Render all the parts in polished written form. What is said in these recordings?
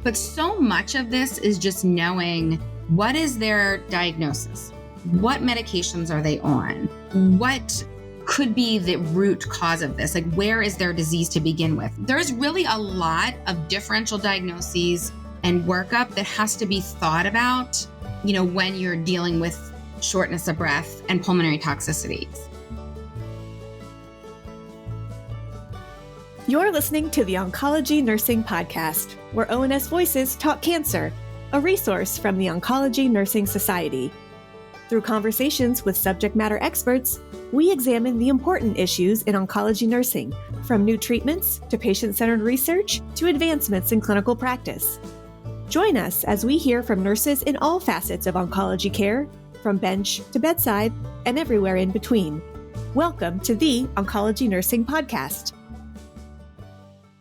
But so much of this is just knowing what is their diagnosis, what medications are they on, what could be the root cause of this, like where is their disease to begin with. There's really a lot of differential diagnoses and workup that has to be thought about, when you're dealing with shortness of breath and pulmonary toxicities. You're listening to the Oncology Nursing Podcast, where ONS Voices talk cancer, a resource from the Oncology Nursing Society. Through conversations with subject matter experts, we examine the important issues in oncology nursing, from new treatments to patient-centered research to advancements in clinical practice. Join us as we hear from nurses in all facets of oncology care, from bench to bedside and everywhere in between. Welcome to the Oncology Nursing Podcast.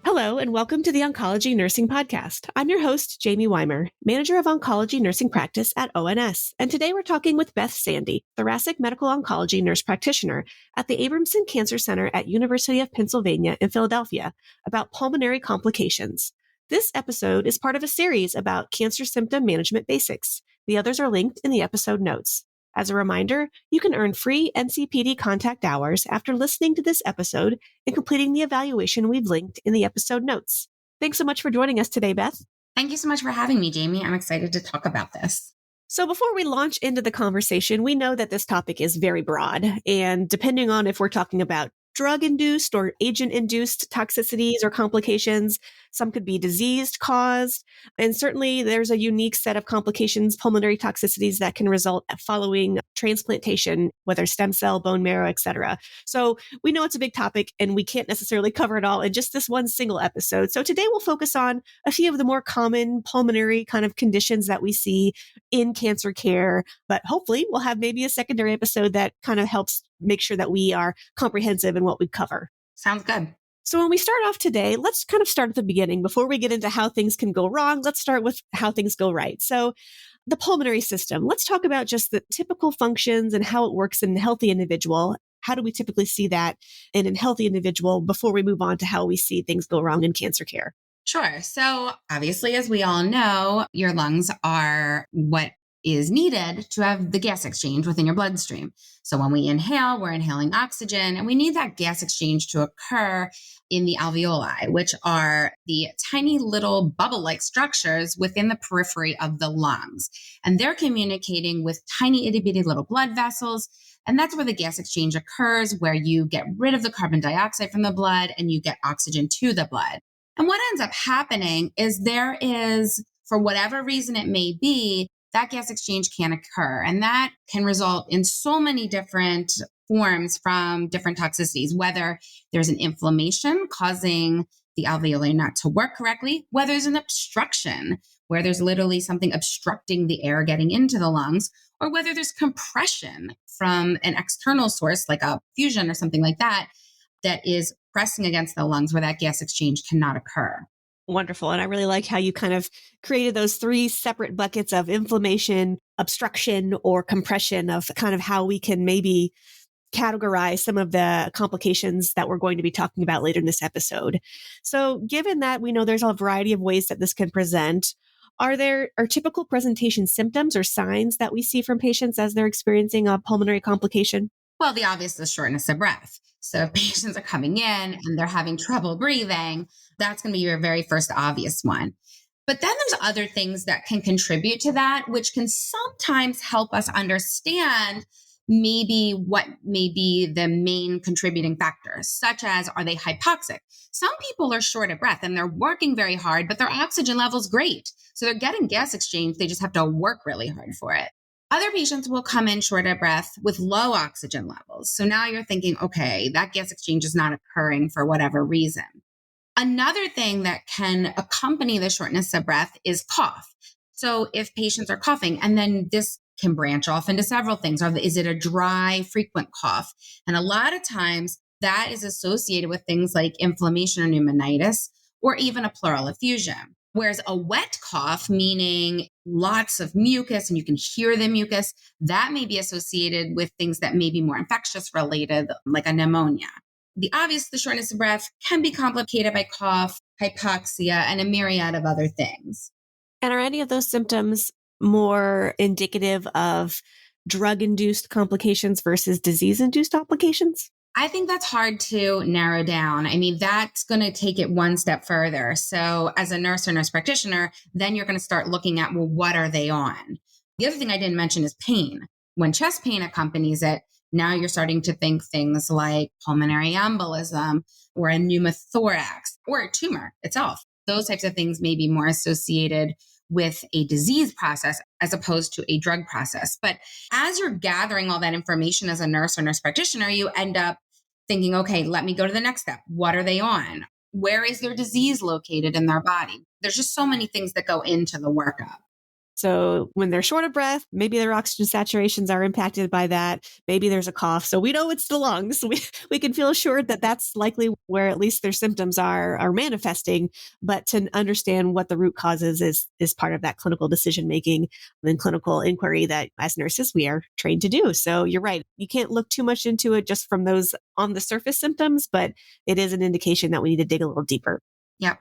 Hello, and welcome to the Oncology Nursing Podcast. I'm your host, Jaime Weimer, Manager of Oncology Nursing Practice at ONS. And today we're talking with Beth Sandy, Thoracic Medical Oncology Nurse Practitioner at the Abramson Cancer Center at University of Pennsylvania in Philadelphia, about pulmonary complications. This episode is part of a series about cancer symptom management basics. The others are linked in the episode notes. As a reminder, you can earn free NCPD contact hours after listening to this episode and completing the evaluation we've linked in the episode notes. Thanks so much for joining us today, Beth. Thank you so much for having me, Jaime. I'm excited to talk about this. So before we launch into the conversation, we know that this topic is very broad, and depending on if we're talking about drug-induced or agent-induced toxicities or complications, some could be disease-caused, and certainly there's a unique set of complications, pulmonary toxicities that can result following transplantation, whether stem cell, bone marrow, etc. So we know it's a big topic, and we can't necessarily cover it all in just this one single episode. So today we'll focus on a few of the more common pulmonary kind of conditions that we see in cancer care, but hopefully we'll have maybe a secondary episode that kind of helps make sure that we are comprehensive in what we cover. Sounds good. So when we start off today, let's kind of start at the beginning. Before we get into how things can go wrong, let's start with how things go right. So the pulmonary system, let's talk about just the typical functions and how it works in a healthy individual. How do we typically see that in a healthy individual before we move on to how we see things go wrong in cancer care? Sure. So obviously, as we all know, your lungs are what is needed to have the gas exchange within your bloodstream. So when we inhale, we're inhaling oxygen, and we need that gas exchange to occur in the alveoli, which are the tiny little bubble-like structures within the periphery of the lungs. And they're communicating with tiny itty-bitty little blood vessels. And that's where the gas exchange occurs, where you get rid of the carbon dioxide from the blood and you get oxygen to the blood. And what ends up happening is there is, for whatever reason it may be, that gas exchange can occur. And that can result in so many different forms from different toxicities, whether there's an inflammation causing the alveoli not to work correctly, whether there's an obstruction, where there's literally something obstructing the air getting into the lungs, or whether there's compression from an external source like a effusion or something like that, that is pressing against the lungs where that gas exchange cannot occur. Wonderful. And I really like how you kind of created those three separate buckets of inflammation, obstruction, or compression of kind of how we can maybe categorize some of the complications that we're going to be talking about later in this episode. So given that we know there's a variety of ways that this can present, are typical presentation symptoms or signs that we see from patients as they're experiencing a pulmonary complication? Well, the obvious is shortness of breath. So if patients are coming in and they're having trouble breathing, that's going to be your very first obvious one. But then there's other things that can contribute to that, which can sometimes help us understand maybe what may be the main contributing factors, such as, are they hypoxic? Some people are short of breath and they're working very hard, but their oxygen level's great. So they're getting gas exchange. They just have to work really hard for it. Other patients will come in short of breath with low oxygen levels. So now you're thinking, okay, that gas exchange is not occurring for whatever reason. Another thing that can accompany the shortness of breath is cough. So if patients are coughing, and then this can branch off into several things. Is it a dry, frequent cough? And a lot of times that is associated with things like inflammation or pneumonitis, or even a pleural effusion. Whereas a wet cough, meaning lots of mucus and you can hear the mucus, that may be associated with things that may be more infectious related, like a pneumonia. The obvious, the shortness of breath can be complicated by cough. hypoxia, and a myriad of other things. And are any of those symptoms more indicative of drug-induced complications versus disease-induced complications? I think that's hard to narrow down. I mean, that's going to take it one step further. So as a nurse or nurse practitioner, then you're going to start looking at, well, what are they on? The other thing I didn't mention is pain. When chest pain accompanies it, now you're starting to think things like pulmonary embolism or a pneumothorax or a tumor itself. Those types of things may be more associated with a disease process as opposed to a drug process. But as you're gathering all that information as a nurse or nurse practitioner, you end up thinking, okay, let me go to the next step. What are they on? Where is their disease located in their body? There's just so many things that go into the workup. So when they're short of breath, maybe their oxygen saturations are impacted by that. Maybe there's a cough. So we know it's the lungs. We can feel assured that that's likely where at least their symptoms are manifesting. But to understand what the root cause is part of that clinical decision making and clinical inquiry that as nurses we are trained to do. So you're right. You can't look too much into it just from those on the surface symptoms, but it is an indication that we need to dig a little deeper. Yep.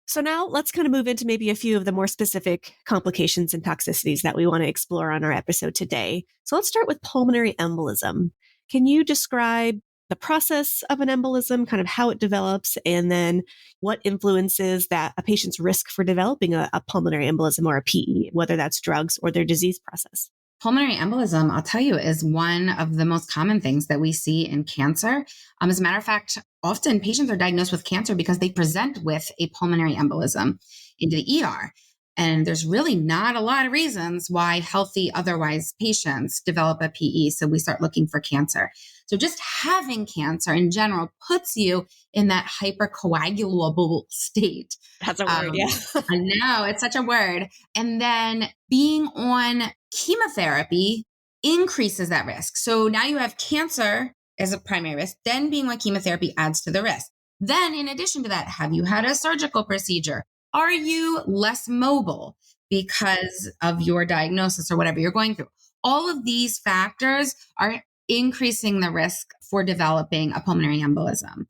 So now let's kind of move into maybe a few of the more specific complications and toxicities that we want to explore on our episode today. So let's start with pulmonary embolism. Can you describe the process of an embolism, kind of how it develops, and then what influences that a patient's risk for developing a pulmonary embolism or a PE, whether that's drugs or their disease process? Pulmonary embolism, I'll tell you, is one of the most common things that we see in cancer. As a matter of fact, often patients are diagnosed with cancer because they present with a pulmonary embolism into the ER. And there's really not a lot of reasons why healthy, otherwise patients develop a PE. So we start looking for cancer. So just having cancer in general puts you in that hypercoagulable state. That's a word, yeah. I know, it's such a word. And then being on chemotherapy increases that risk. So now you have cancer as a primary risk, then being on chemotherapy adds to the risk. Then in addition to that, have you had a surgical procedure? Are you less mobile because of your diagnosis or whatever you're going through? All of these factors are increasing the risk for developing a pulmonary embolism.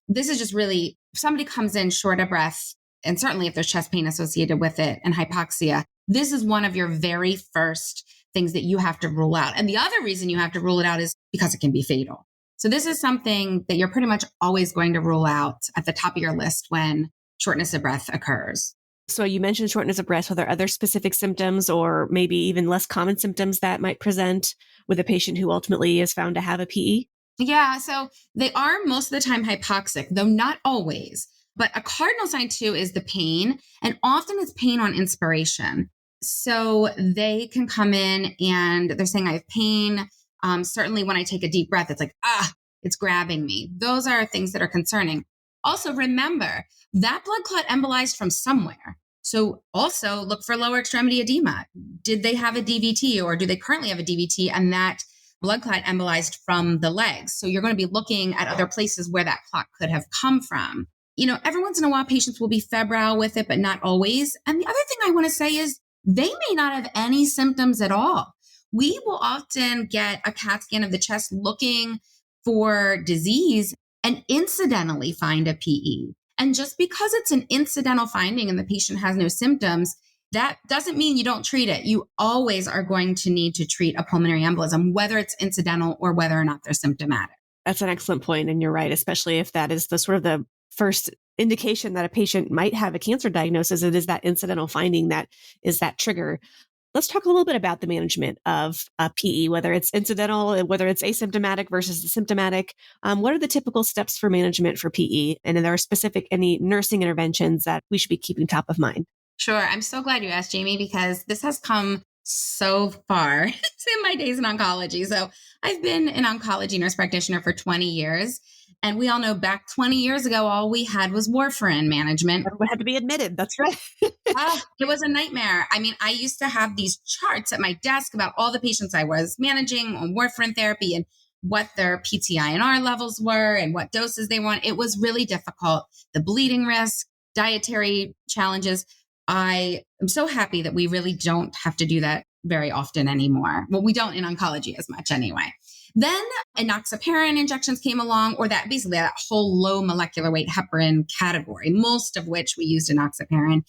This is just really, if somebody comes in short of breath, and certainly if there's chest pain associated with it and hypoxia, this is one of your very first things that you have to rule out. And the other reason you have to rule it out is because it can be fatal. So this is something that you're pretty much always going to rule out at the top of your list when shortness of breath occurs. So you mentioned shortness of breath. Are there other specific symptoms or maybe even less common symptoms that might present with a patient who ultimately is found to have a PE? Yeah, so they are most of the time hypoxic, though not always. But a cardinal sign too is the pain, and often it's pain on inspiration. So they can come in and they're saying, I have pain. Certainly when I take a deep breath, it's like, it's grabbing me. Those are things that are concerning. Also, remember that blood clot embolized from somewhere. So also look for lower extremity edema. Did they have a DVT or do they currently have a DVT and that blood clot embolized from the legs? So you're going to be looking at other places where that clot could have come from. You know, every once in a while, patients will be febrile with it, but not always. And the other thing I want to say is they may not have any symptoms at all. We will often get a CAT scan of the chest looking for disease and incidentally find a PE. And just because it's an incidental finding and the patient has no symptoms, that doesn't mean you don't treat it. You always are going to need to treat a pulmonary embolism, whether it's incidental or whether or not they're symptomatic. That's an excellent point. And you're right, especially if that is the sort of the first indication that a patient might have a cancer diagnosis. It is that incidental finding that is that trigger. Let's talk a little bit about the management of a PE, whether it's incidental, whether it's asymptomatic versus symptomatic. What are the typical steps for management for PE? And are there specific any nursing interventions that we should be keeping top of mind? Sure. I'm so glad you asked, Jaime, because this has come so far in my days in oncology. So I've been an oncology nurse practitioner for 20 years. And we all know back 20 years ago, all we had was warfarin management. Everyone had to be admitted. That's right. It was a nightmare. I mean, I used to have these charts at my desk about all the patients I was managing on warfarin therapy and what their PT-INR levels were and what doses they want. It was really difficult. The bleeding risk, dietary challenges. I am so happy that we really don't have to do that very often anymore. Well, we don't in oncology as much anyway. Then enoxaparin injections came along, or that basically that whole low molecular weight heparin category, most of which we used enoxaparin.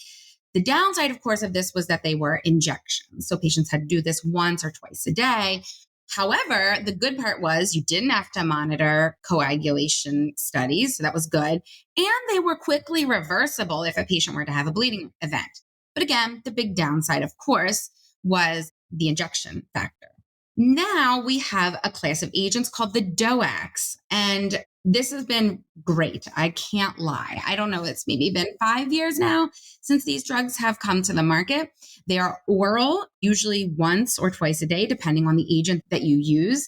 The downside, of course, of this was that they were injections. So patients had to do this once or twice a day. However, the good part was you didn't have to monitor coagulation studies. So that was good. And they were quickly reversible if a patient were to have a bleeding event. But again, the big downside, of course, was the injection factor. Now we have a class of agents called the DOACs. And this has been great. I can't lie. I don't know. It's maybe been 5 years now since these drugs have come to the market. They are oral, usually once or twice a day, depending on the agent that you use.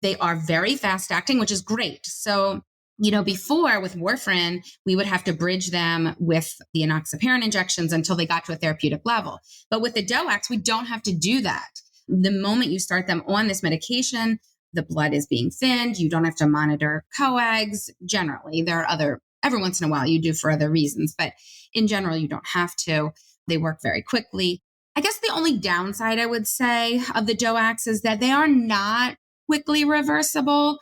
They are very fast acting, which is great. So, before with warfarin, we would have to bridge them with the enoxaparin injections until they got to a therapeutic level. But with the DOACs, we don't have to do that. The moment you start them on this medication, the blood is being thinned. You don't have to monitor coags. Generally, there are every once in a while you do for other reasons, but in general, you don't have to. They work very quickly. I guess the only downside I would say of the DOACs is that they are not quickly reversible.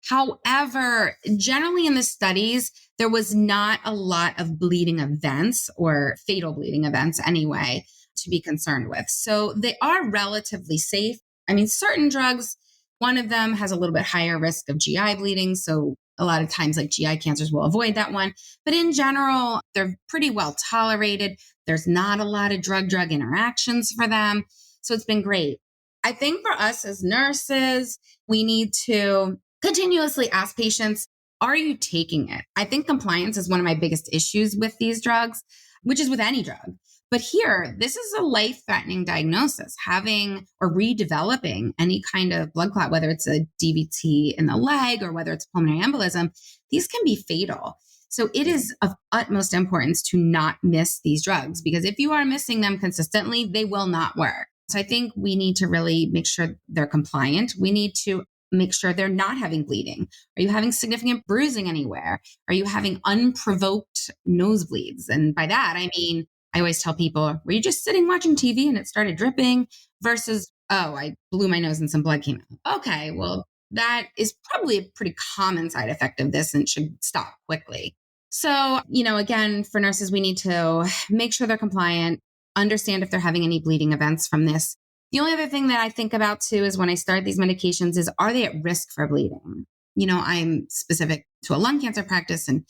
However, generally in the studies, there was not a lot of bleeding events or fatal bleeding events anyway to be concerned with. So they are relatively safe. I mean, certain drugs, one of them has a little bit higher risk of GI bleeding. So a lot of times like GI cancers will avoid that one. But in general, they're pretty well tolerated. There's not a lot of drug-drug interactions for them. So it's been great. I think for us as nurses, we need to continuously ask patients, are you taking it? I think compliance is one of my biggest issues with these drugs, which is with any drug. But here, this is a life-threatening diagnosis. Having or redeveloping any kind of blood clot, whether it's a DVT in the leg or whether it's pulmonary embolism, these can be fatal. So it is of utmost importance to not miss these drugs, because if you are missing them consistently, they will not work. So I think we need to really make sure they're compliant. We need to make sure they're not having bleeding. Are you having significant bruising anywhere? Are you having unprovoked nosebleeds? And by that, I mean, I always tell people, were you just sitting watching TV and it started dripping versus, oh, I blew my nose and some blood came out. Okay, well, that is probably a pretty common side effect of this and should stop quickly. So, again, for nurses, we need to make sure they're compliant, understand if they're having any bleeding events from this. The only other thing that I think about too is when I start these medications is, are they at risk for bleeding? I'm specific to a lung cancer practice, and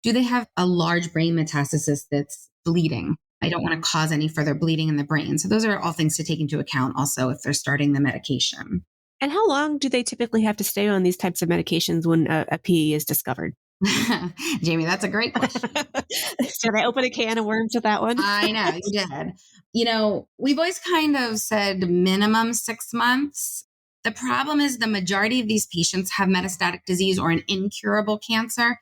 do they have a large brain metastasis that's bleeding? I don't want to cause any further bleeding in the brain. So those are all things to take into account also if they're starting the medication. And how long do they typically have to stay on these types of medications when a PE is discovered? Jamie, that's a great question. Did I open a can of worms with that one? I know, you did. We've always kind of said minimum 6 months. The problem is the majority of these patients have metastatic disease or an incurable cancer.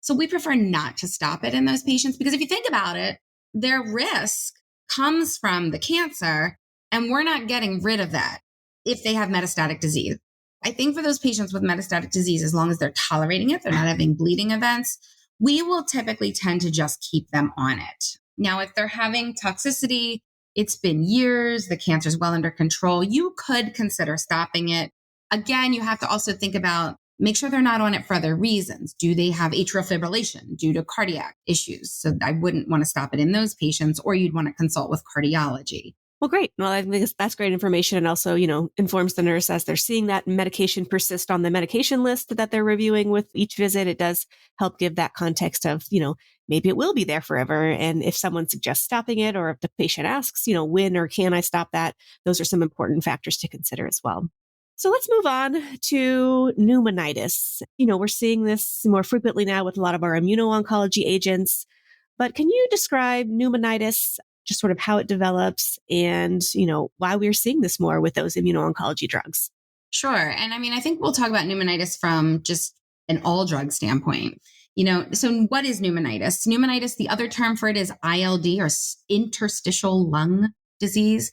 So we prefer not to stop it in those patients, because if you think about it, their risk comes from the cancer, and we're not getting rid of that if they have metastatic disease. I think for those patients with metastatic disease, as long as they're tolerating it, they're not having bleeding events, we will typically tend to just keep them on it. Now, if they're having toxicity, it's been years, the cancer is well under control, you could consider stopping it. Again, you have to also think about, make sure they're not on it for other reasons. Do they have atrial fibrillation due to cardiac issues? So I wouldn't want to stop it in those patients, or you'd want to consult with cardiology. Well, great. Well, I think that's great information, and also, informs the nurse as they're seeing that medication persist on the medication list that they're reviewing with each visit. It does help give that context of, maybe it will be there forever. And if someone suggests stopping it, or if the patient asks, when or can I stop that, those are some important factors to consider as well. So let's move on to pneumonitis. We're seeing this more frequently now with a lot of our immuno-oncology agents, but can you describe pneumonitis, just sort of how it develops and, why we're seeing this more with those immuno-oncology drugs? Sure. And I think we'll talk about pneumonitis from just an all drug standpoint. So what is pneumonitis? Pneumonitis, the other term for it is ILD, or interstitial lung disease.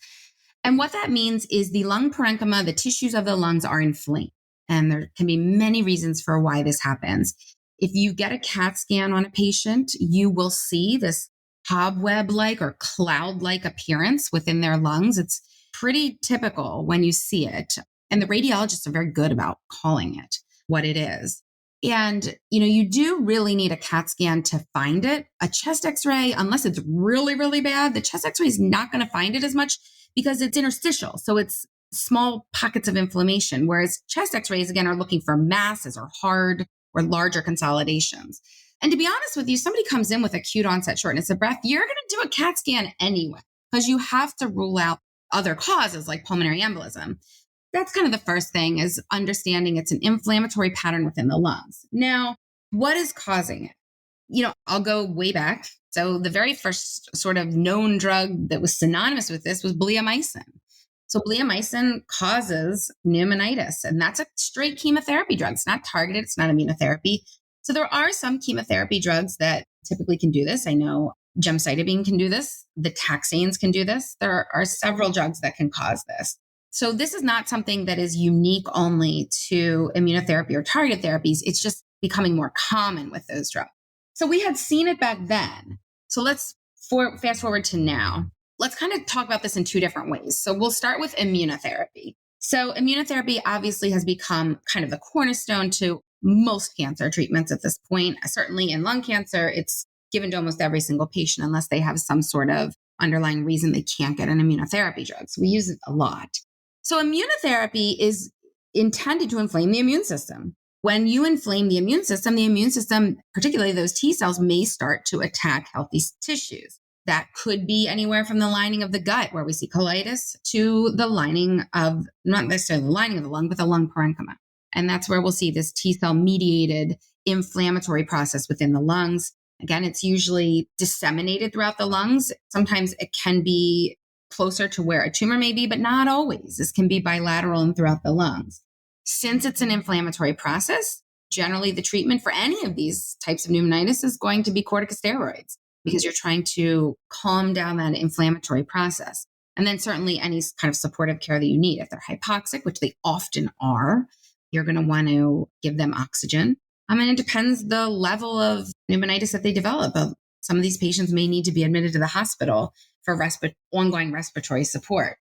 And what that means is the lung parenchyma, the tissues of the lungs, are inflamed. And there can be many reasons for why this happens. If you get a CAT scan on a patient, you will see this cobweb-like or cloud-like appearance within their lungs. It's pretty typical when you see it. And the radiologists are very good about calling it what it is. And, you do really need a CAT scan to find it. A chest x-ray, unless it's really, really bad, the chest x-ray is not going to find it as much because it's interstitial. So it's small pockets of inflammation, whereas chest x-rays, again, are looking for masses or hard or larger consolidations. And to be honest with you, somebody comes in with acute onset shortness of breath, you're going to do a CAT scan anyway, because you have to rule out other causes like pulmonary embolism. That's kind of the first thing, is understanding it's an inflammatory pattern within the lungs. Now, what is causing it? I'll go way back. So the very first sort of known drug that was synonymous with this was bleomycin. So bleomycin causes pneumonitis, and that's a straight chemotherapy drug. It's not targeted. It's not immunotherapy. So there are some chemotherapy drugs that typically can do this. I know gemcitabine can do this. The taxanes can do this. There are several drugs that can cause this. So this is not something that is unique only to immunotherapy or targeted therapies. It's just becoming more common with those drugs. So we had seen it back then. So let's fast forward to now. Let's kind of talk about this in two different ways. So we'll start with immunotherapy. So immunotherapy obviously has become kind of the cornerstone to most cancer treatments at this point. Certainly in lung cancer, it's given to almost every single patient unless they have some sort of underlying reason they can't get an immunotherapy drug. So we use it a lot. So immunotherapy is intended to inflame the immune system. When you inflame the immune system, particularly those T cells, may start to attack healthy tissues. That could be anywhere from the lining of the gut, where we see colitis, to the lining of, not necessarily the lining of the lung, but the lung parenchyma. And that's where we'll see this T cell mediated inflammatory process within the lungs. Again, it's usually disseminated throughout the lungs. Sometimes it can be closer to where a tumor may be, but not always. This can be bilateral and throughout the lungs. Since it's an inflammatory process, generally the treatment for any of these types of pneumonitis is going to be corticosteroids, because you're trying to calm down that inflammatory process. And then certainly any kind of supportive care that you need. If they're hypoxic, which they often are, you're going to want to give them oxygen. And it depends the level of pneumonitis that they develop. Some of these patients may need to be admitted to the hospital for ongoing respiratory support.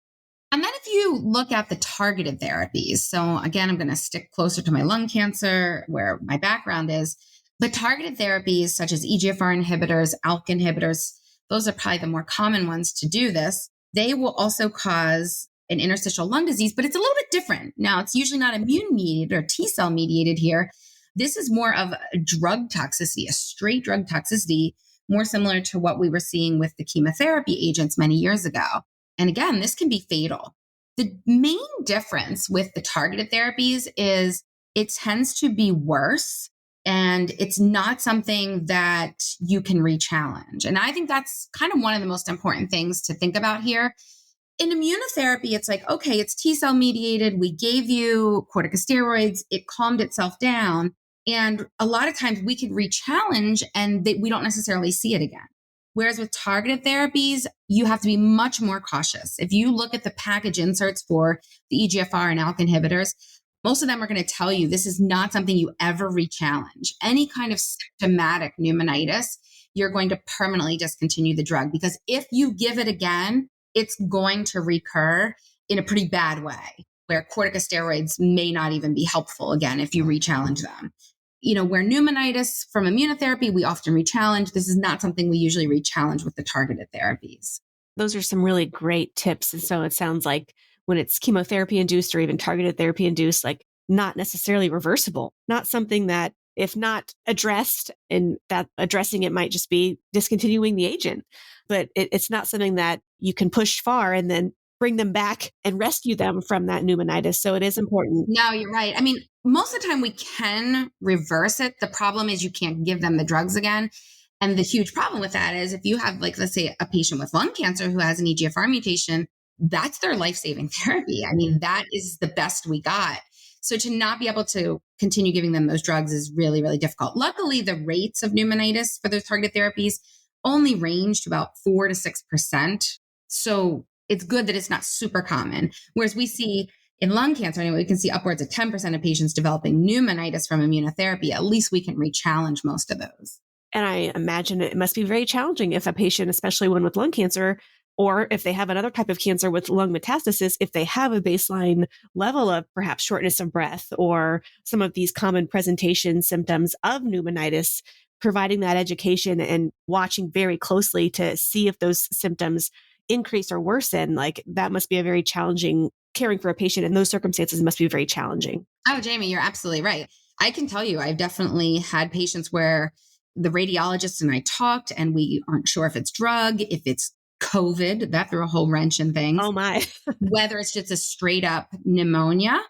And then if you look at the targeted therapies, so again, I'm going to stick closer to my lung cancer where my background is, but targeted therapies such as EGFR inhibitors, ALK inhibitors, those are probably the more common ones to do this. They will also cause an interstitial lung disease, but it's a little bit different. Now, it's usually not immune mediated or T cell mediated here. This is more of a drug toxicity, a straight drug toxicity, more similar to what we were seeing with the chemotherapy agents many years ago. And again, this can be fatal. The main difference with the targeted therapies is it tends to be worse, and it's not something that you can re-challenge. And I think that's kind of one of the most important things to think about here. In immunotherapy, it's like, okay, it's T cell mediated. We gave you corticosteroids. It calmed itself down. And a lot of times we could re-challenge and we don't necessarily see it again. Whereas with targeted therapies, you have to be much more cautious. If you look at the package inserts for the EGFR and ALK inhibitors, most of them are going to tell you this is not something you ever re-challenge. Any kind of symptomatic pneumonitis, you're going to permanently discontinue the drug, because if you give it again, it's going to recur in a pretty bad way, where corticosteroids may not even be helpful again if you re-challenge them. Where pneumonitis from immunotherapy, we often re-challenge. This is not something we usually re-challenge with the targeted therapies. Those are some really great tips. And so it sounds like when it's chemotherapy induced or even targeted therapy induced, like not necessarily reversible, not something that if not addressed, and that addressing it might just be discontinuing the agent, but it's not something that you can push far and then bring them back and rescue them from that pneumonitis. So it is important. No, you're right. Most of the time we can reverse it. The problem is you can't give them the drugs again. And the huge problem with that is if you have, let's say a patient with lung cancer who has an EGFR mutation, that's their life-saving therapy. That is the best we got. So to not be able to continue giving them those drugs is really, really difficult. Luckily, the rates of pneumonitis for those targeted therapies only range to about 4 to 6%. So it's good that it's not super common. Whereas we see in lung cancer, anyway, we can see upwards of 10% of patients developing pneumonitis from immunotherapy. At least we can re-challenge most of those. And I imagine it must be very challenging if a patient, especially one with lung cancer, Or if they have another type of cancer with lung metastasis, if they have a baseline level of perhaps shortness of breath or some of these common presentation symptoms of pneumonitis, providing that education and watching very closely to see if those symptoms increase or worsen, like that must be a very challenging caring for a patient in those circumstances must be very challenging. Oh, Jaime, you're absolutely right. I can tell you, I've definitely had patients where the radiologist and I talked and we aren't sure if it's drug, if it's COVID, that threw a whole wrench in things, Oh my. whether it's just a straight up pneumonia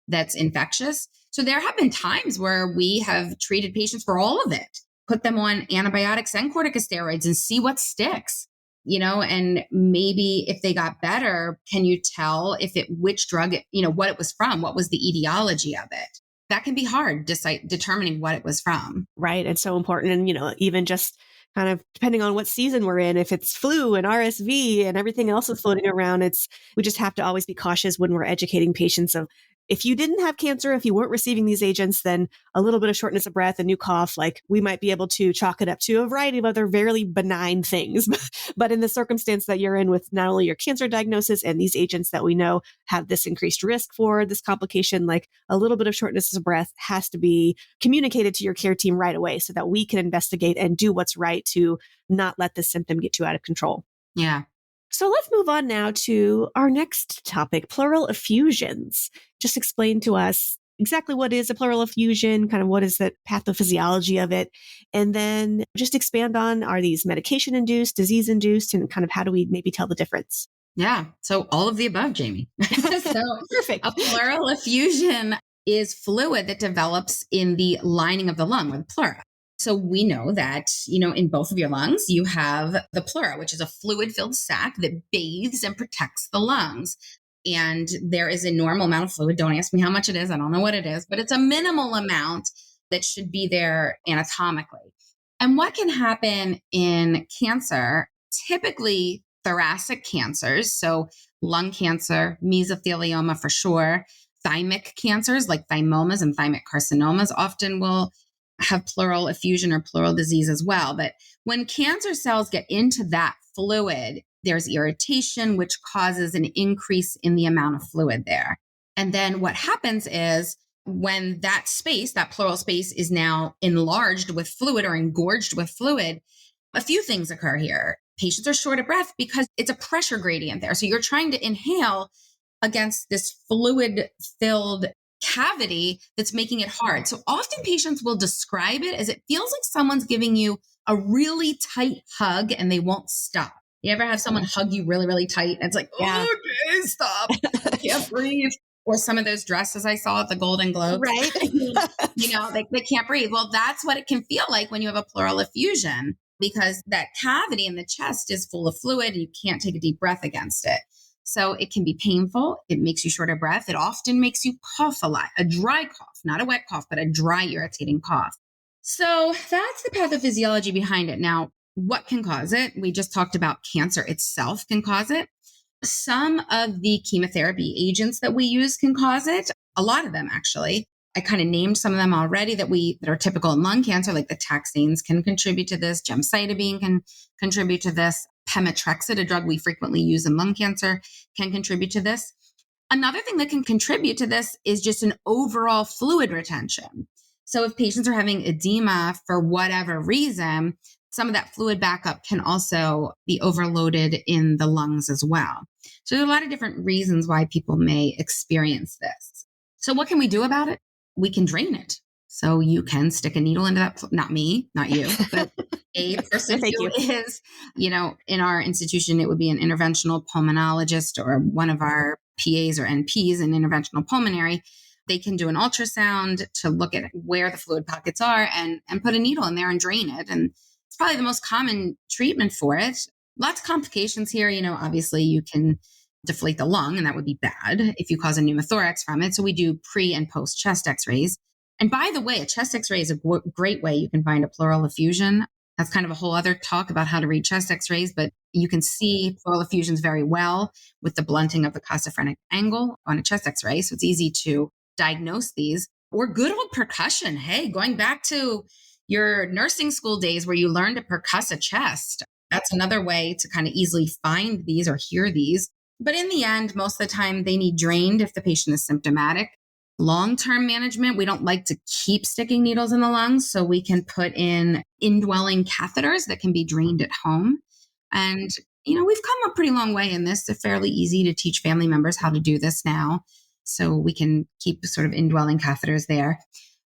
that's infectious. So there have been times where we have treated patients for all of it, put them on antibiotics and corticosteroids and see what sticks, and maybe if they got better, can you tell which drug, what it was from, what was the etiology of it? That can be hard, determining what it was from. Right. And so important. And, even just kind of depending on what season we're in, if it's flu and RSV and everything else is floating around, we just have to always be cautious when we're educating patients of if you didn't have cancer, if you weren't receiving these agents, then a little bit of shortness of breath, a new cough, like we might be able to chalk it up to a variety of other very benign things. But in the circumstance that you're in with not only your cancer diagnosis and these agents that we know have this increased risk for this complication, like a little bit of shortness of breath has to be communicated to your care team right away so that we can investigate and do what's right to not let this symptom get too out of control. Yeah. So let's move on now to our next topic, pleural effusions. Just explain to us exactly what is a pleural effusion, kind of what is the pathophysiology of it, and then just expand on, are these medication-induced, disease-induced, and kind of how do we maybe tell the difference? Yeah. So all of the above, Jaime. So Perfect. A pleural effusion is fluid that develops in the lining of the lung or the pleura. So we know that, in both of your lungs, you have the pleura, which is a fluid-filled sac that bathes and protects the lungs. And there is a normal amount of fluid. Don't ask me how much it is. I don't know what it is, but it's a minimal amount that should be there anatomically. And what can happen in cancer, typically thoracic cancers, so lung cancer, mesothelioma for sure, thymic cancers like thymomas and thymic carcinomas often will have pleural effusion or pleural disease as well. But when cancer cells get into that fluid, there's irritation, which causes an increase in the amount of fluid there. And then what happens is when that space, that pleural space, is now enlarged with fluid or engorged with fluid, a few things occur here. Patients are short of breath because it's a pressure gradient there. So you're trying to inhale against this fluid-filled cavity that's making it hard. So often patients will describe it as it feels like someone's giving you a really tight hug and they won't stop. You ever have someone hug you really, really tight? And it's like, Yeah. okay, stop. I can't breathe. Or some of those dresses I saw at the Golden Globes. Right. They can't breathe. Well, that's what it can feel like when you have a pleural effusion, because that cavity in the chest is full of fluid and you can't take a deep breath against it. So it can be painful. It makes you short of breath. It often makes you cough a lot, a dry cough, not a wet cough, but a dry, irritating cough. So that's the pathophysiology behind it. Now, what can cause it? We just talked about cancer itself can cause it. Some of the chemotherapy agents that we use can cause it. A lot of them, actually. I kind of named some of them already that are typical in lung cancer, like the taxanes can contribute to this. Gemcitabine can contribute to this. Pemetrexed, a drug we frequently use in lung cancer, can contribute to this. Another thing that can contribute to this is just an overall fluid retention. So if patients are having edema for whatever reason, some of that fluid backup can also be overloaded in the lungs as well. So there's a lot of different reasons why people may experience this. So what can we do about it? We can drain it. So you can stick a needle into that, not me, not you, but a person who is, in our institution, it would be an interventional pulmonologist or one of our PAs or NPs in interventional pulmonary. They can do an ultrasound to look at where the fluid pockets are and put a needle in there and drain it. And it's probably the most common treatment for it. Lots of complications here. Obviously you can deflate the lung and that would be bad if you cause a pneumothorax from it. So we do pre and post chest x-rays. And by the way, a chest x-ray is a great way you can find a pleural effusion. That's kind of a whole other talk about how to read chest x-rays, but you can see pleural effusions very well with the blunting of the cosophrenic angle on a chest x-ray. So it's easy to diagnose these. Or good old percussion. Hey, going back to your nursing school days where you learned to percuss a chest. That's another way to kind of easily find these or hear these. But in the end, most of the time they need drained if the patient is symptomatic. Long-term management, we don't like to keep sticking needles in the lungs, so we can put in indwelling catheters that can be drained at home. And, we've come a pretty long way in this. It's fairly easy to teach family members how to do this now. So we can keep sort of indwelling catheters there.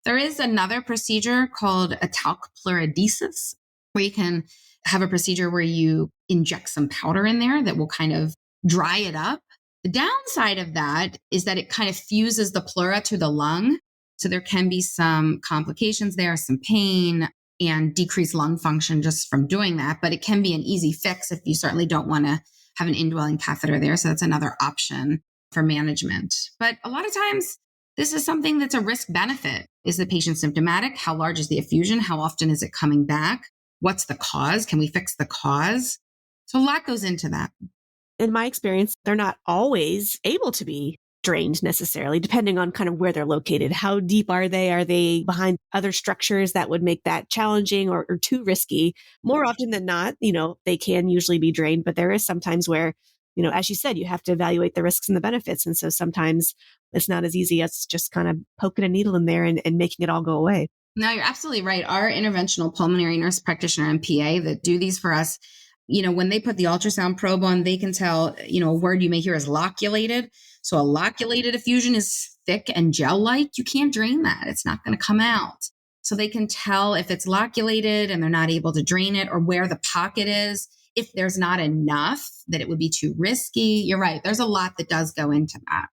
There is another procedure called a talc pleurodesis, where you can have a procedure where you inject some powder in there that will kind of dry it up. The downside of that is that it kind of fuses the pleura to the lung. So there can be some complications there, some pain and decreased lung function just from doing that. But it can be an easy fix if you certainly don't want to have an indwelling catheter there. So that's another option for management. But a lot of times, this is something that's a risk benefit. Is the patient symptomatic? How large is the effusion? How often is it coming back? What's the cause? Can we fix the cause? So a lot goes into that. In my experience, they're not always able to be drained necessarily, depending on kind of where they're located. How deep are they? Are they behind other structures that would make that challenging or too risky? More often than not, they can usually be drained, but there is sometimes where, as you said, you have to evaluate the risks and the benefits. And so sometimes it's not as easy as just kind of poking a needle in there and making it all go away. No, you're absolutely right. Our interventional pulmonary nurse practitioner and PA that do these for us, when they put the ultrasound probe on, they can tell, a word you may hear is loculated. So a loculated effusion is thick and gel-like. You can't drain that. It's not going to come out. So they can tell if it's loculated and they're not able to drain it, or where the pocket is. If there's not enough, that it would be too risky. You're right. There's a lot that does go into that.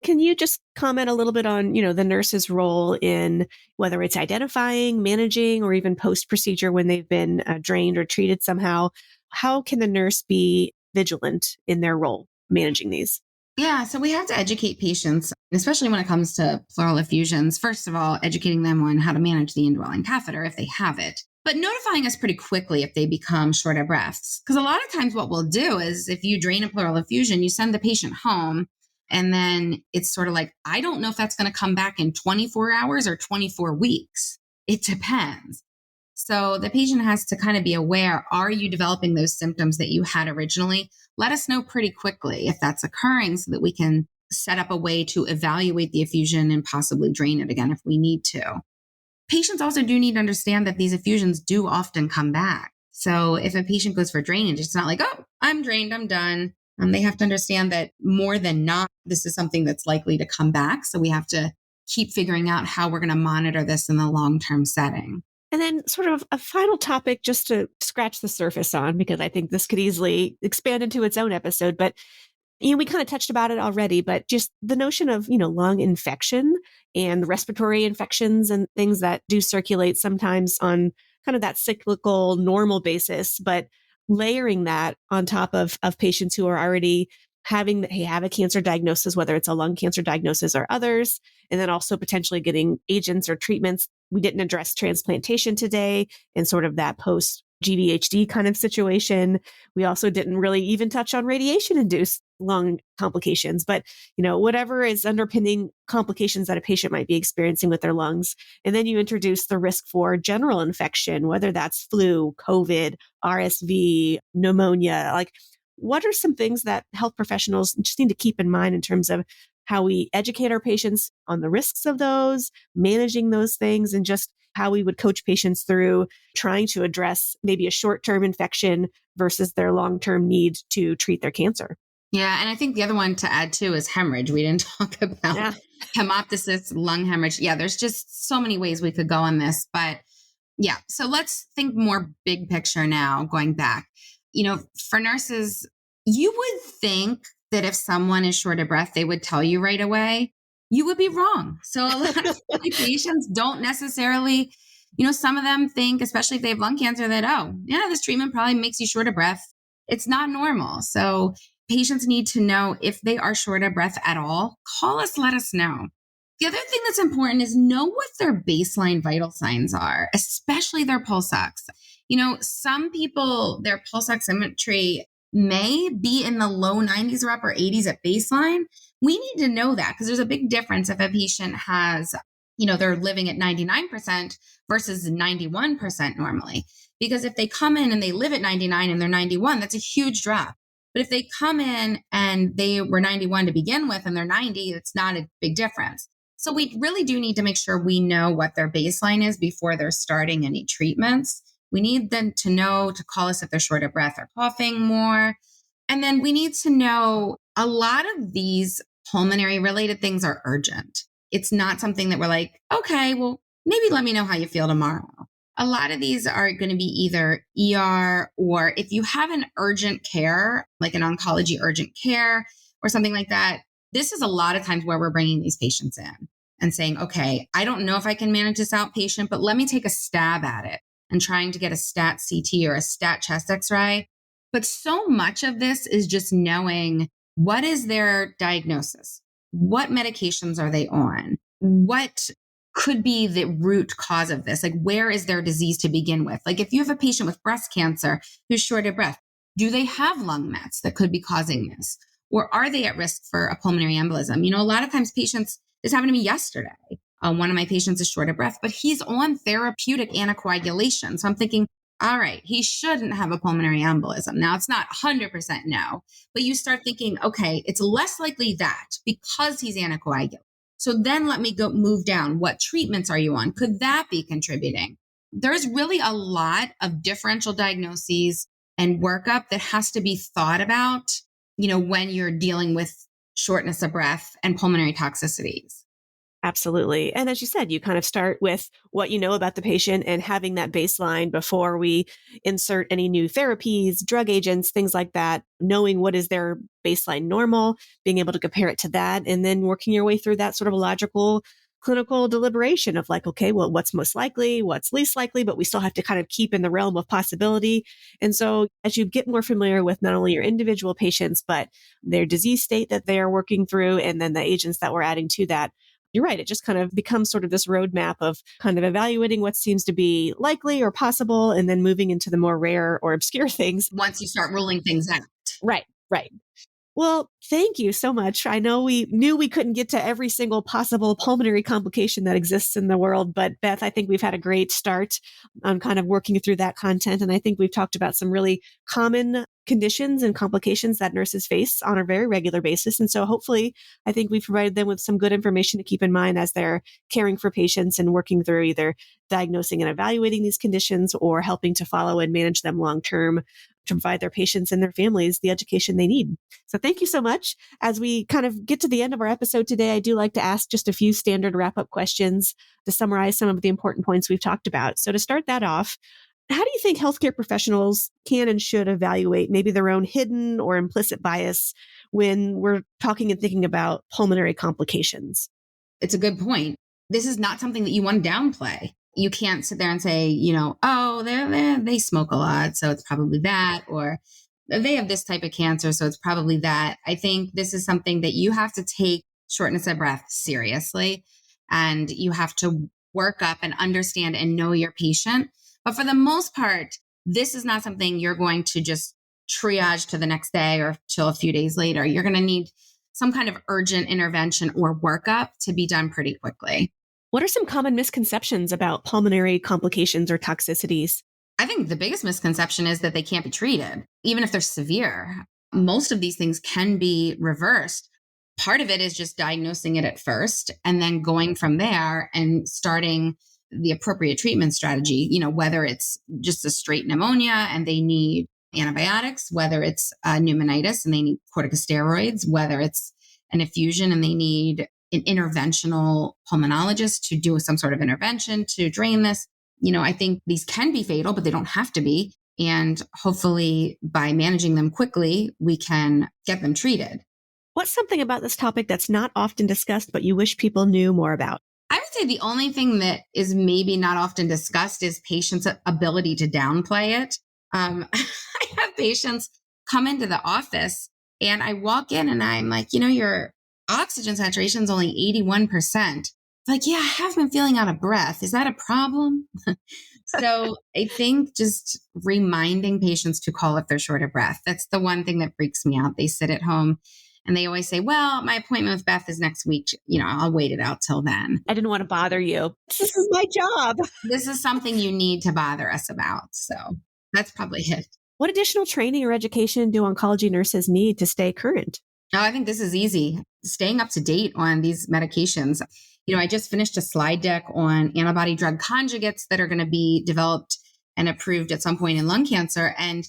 Can you just comment a little bit on, the nurse's role in whether it's identifying, managing, or even post-procedure when they've been drained or treated somehow? How can the nurse be vigilant in their role managing these? Yeah, so we have to educate patients, especially when it comes to pleural effusions. First of all, educating them on how to manage the indwelling catheter if they have it, but notifying us pretty quickly if they become short of breaths. Because a lot of times what we'll do is if you drain a pleural effusion, you send the patient home, and then it's sort of like, I don't know if that's going to come back in 24 hours or 24 weeks. It depends. So the patient has to kind of be aware, are you developing those symptoms that you had originally? Let us know pretty quickly if that's occurring so that we can set up a way to evaluate the effusion and possibly drain it again if we need to. Patients also do need to understand that these effusions do often come back. So if a patient goes for drainage, it's not like, oh, I'm drained, I'm done. They have to understand that more than not, this is something that's likely to come back. So we have to keep figuring out how we're going to monitor this in the long-term setting. And then sort of a final topic just to scratch the surface on, because I think this could easily expand into its own episode, but we kind of touched about it already, but just the notion of, lung infection and respiratory infections and things that do circulate sometimes on kind of that cyclical normal basis, but layering that on top of patients who are already have a cancer diagnosis, whether it's a lung cancer diagnosis or others, and then also potentially getting agents or treatments. We didn't address transplantation today and sort of that post GVHD kind of situation. We also didn't really even touch on radiation-induced lung complications, but whatever is underpinning complications that a patient might be experiencing with their lungs. And then you introduce the risk for general infection, whether that's flu, COVID, RSV, pneumonia. Like, what are some things that health professionals just need to keep in mind in terms of how we educate our patients on the risks of those, managing those things, and just how we would coach patients through trying to address maybe a short-term infection versus their long-term need to treat their cancer? Yeah. And I think the other one to add too is hemorrhage. We didn't talk about hemoptysis, lung hemorrhage. Yeah, there's just so many ways we could go on this. But yeah, so let's think more big picture now, going back. For nurses, you would think that if someone is short of breath, they would tell you right away. You would be wrong. So a lot of patients don't necessarily, some of them think, especially if they have lung cancer, that, oh, yeah, this treatment probably makes you short of breath. It's not normal. So patients need to know if they are short of breath at all, call us, let us know. The other thing that's important is know what their baseline vital signs are, especially their pulse ox. Some people, their pulse oximetry may be in the low 90s or upper 80s at baseline. We need to know that because there's a big difference if a patient has, they're living at 99% versus 91% normally. Because if they come in and they live at 99 and they're 91, that's a huge drop. But if they come in and they were 91 to begin with and they're 90, it's not a big difference. So we really do need to make sure we know what their baseline is before they're starting any treatments. We need them to know to call us if they're short of breath or coughing more. And then we need to know a lot of these pulmonary related things are urgent. It's not something that we're like, okay, well, maybe let me know how you feel tomorrow. A lot of these are going to be either ER, or if you have an urgent care, like an oncology urgent care or something like that, this is a lot of times where we're bringing these patients in and saying, okay, I don't know if I can manage this outpatient, but let me take a stab at it and trying to get a stat CT or a stat chest x-ray. But so much of this is just knowing what is their diagnosis? What medications are they on? What could be the root cause of this? Like, where is their disease to begin with? Like, if you have a patient with breast cancer who's short of breath, do they have lung mets that could be causing this? Or are they at risk for a pulmonary embolism? A lot of times patients, this happened to me yesterday. One of my patients is short of breath, but he's on therapeutic anticoagulation. So I'm thinking, all right, he shouldn't have a pulmonary embolism. Now, it's not 100% no, but you start thinking, okay, it's less likely that because he's anticoagulated. So then let me go move down. What treatments are you on? Could that be contributing? There's really a lot of differential diagnoses and workup that has to be thought about, when you're dealing with shortness of breath and pulmonary toxicities. Absolutely. And as you said, you kind of start with what you know about the patient and having that baseline before we insert any new therapies, drug agents, things like that, knowing what is their baseline normal, being able to compare it to that, and then working your way through that sort of logical clinical deliberation of like, okay, well, what's most likely, what's least likely, but we still have to kind of keep in the realm of possibility. And so as you get more familiar with not only your individual patients, but their disease state that they are working through, and then the agents that we're adding to that, you're right. It just kind of becomes sort of this roadmap of kind of evaluating what seems to be likely or possible, and then moving into the more rare or obscure things. Once you start ruling things out. Right, right. Well, thank you so much. I know we knew we couldn't get to every single possible pulmonary complication that exists in the world, but Beth, I think we've had a great start on kind of working through that content. And I think we've talked about some really common conditions and complications that nurses face on a very regular basis. And so hopefully, I think we've provided them with some good information to keep in mind as they're caring for patients and working through either diagnosing and evaluating these conditions or helping to follow and manage them long term to provide their patients and their families the education they need. So thank you so much. As we kind of get to the end of our episode today, I do like to ask just a few standard wrap-up questions to summarize some of the important points we've talked about. So to start that off, how do you think healthcare professionals can and should evaluate maybe their own hidden or implicit bias when we're talking and thinking about pulmonary complications? It's a good point. This is not something that you want to downplay. You can't sit there and say, oh, they smoke a lot, so it's probably that, or they have this type of cancer, so it's probably that. I think this is something that you have to take shortness of breath seriously, and you have to work up and understand and know your patient. But for the most part, this is not something you're going to just triage to the next day or till a few days later. You're going to need some kind of urgent intervention or workup to be done pretty quickly. What are some common misconceptions about pulmonary complications or toxicities? I think the biggest misconception is that they can't be treated, even if they're severe. Most of these things can be reversed. Part of it is just diagnosing it at first and then going from there and starting the appropriate treatment strategy, whether it's just a straight pneumonia and they need antibiotics, whether it's pneumonitis and they need corticosteroids, whether it's an effusion and they need an interventional pulmonologist to do some sort of intervention to drain this. I think these can be fatal, but they don't have to be. And hopefully by managing them quickly, we can get them treated. What's something about this topic that's not often discussed, but you wish people knew more about? I would say the only thing that is maybe not often discussed is patients' ability to downplay it. I have patients come into the office and I walk in and I'm like, your oxygen saturation is only 81%. Like, yeah, I have been feeling out of breath. Is that a problem? So I think just reminding patients to call if they're short of breath. That's the one thing that freaks me out. They sit at home And they always say, well, my appointment with Beth is next week. I'll wait it out till then. I didn't want to bother you. This is my job. This is something you need to bother us about. So that's probably it. What additional training or education do oncology nurses need to stay current? Oh, I think this is easy. Staying up to date on these medications. I just finished a slide deck on antibody drug conjugates that are going to be developed and approved at some point in lung cancer. And,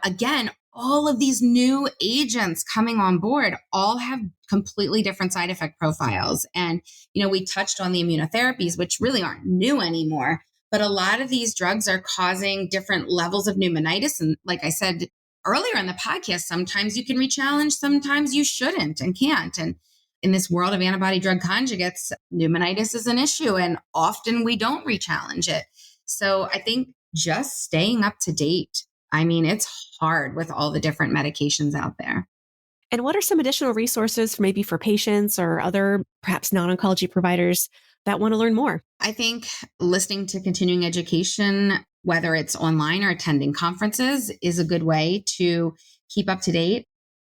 again, all of these new agents coming on board all have completely different side effect profiles. And, we touched on the immunotherapies, which really aren't new anymore. But a lot of these drugs are causing different levels of pneumonitis. And like I said earlier in the podcast, sometimes you can rechallenge, sometimes you shouldn't and can't. And in this world of antibody drug conjugates, pneumonitis is an issue, and often we don't rechallenge it. So I think just staying up to date. It's hard with all the different medications out there. And what are some additional resources maybe for patients or other perhaps non-oncology providers that want to learn more? I think listening to continuing education, whether it's online or attending conferences, is a good way to keep up to date.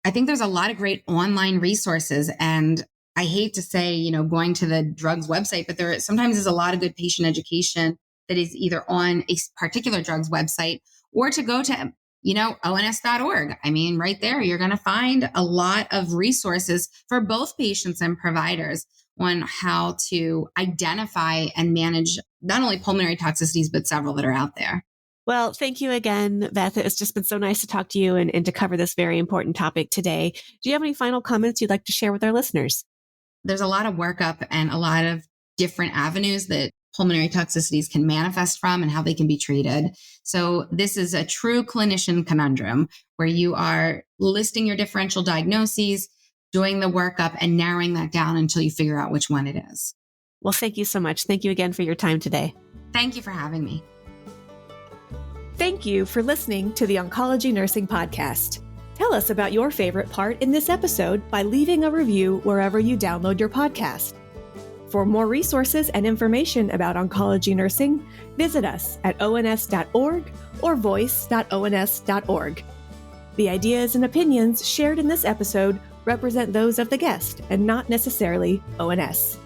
I think there's a lot of great online resources, and I hate to say, going to the drugs website, but there sometimes is a lot of good patient education that is either on a particular drug's website or to go to, ONS.org. Right there, you're going to find a lot of resources for both patients and providers on how to identify and manage not only pulmonary toxicities, but several that are out there. Well, thank you again, Beth. It's just been so nice to talk to you and to cover this very important topic today. Do you have any final comments you'd like to share with our listeners? There's a lot of workup and a lot of different avenues that pulmonary toxicities can manifest from and how they can be treated. So this is a true clinician conundrum where you are listing your differential diagnoses, doing the workup, and narrowing that down until you figure out which one it is. Well, thank you so much. Thank you again for your time today. Thank you for having me. Thank you for listening to the Oncology Nursing Podcast. Tell us about your favorite part in this episode by leaving a review wherever you download your podcast. For more resources and information about oncology nursing, visit us at ons.org or voice.ons.org. The ideas and opinions shared in this episode represent those of the guest and not necessarily ONS.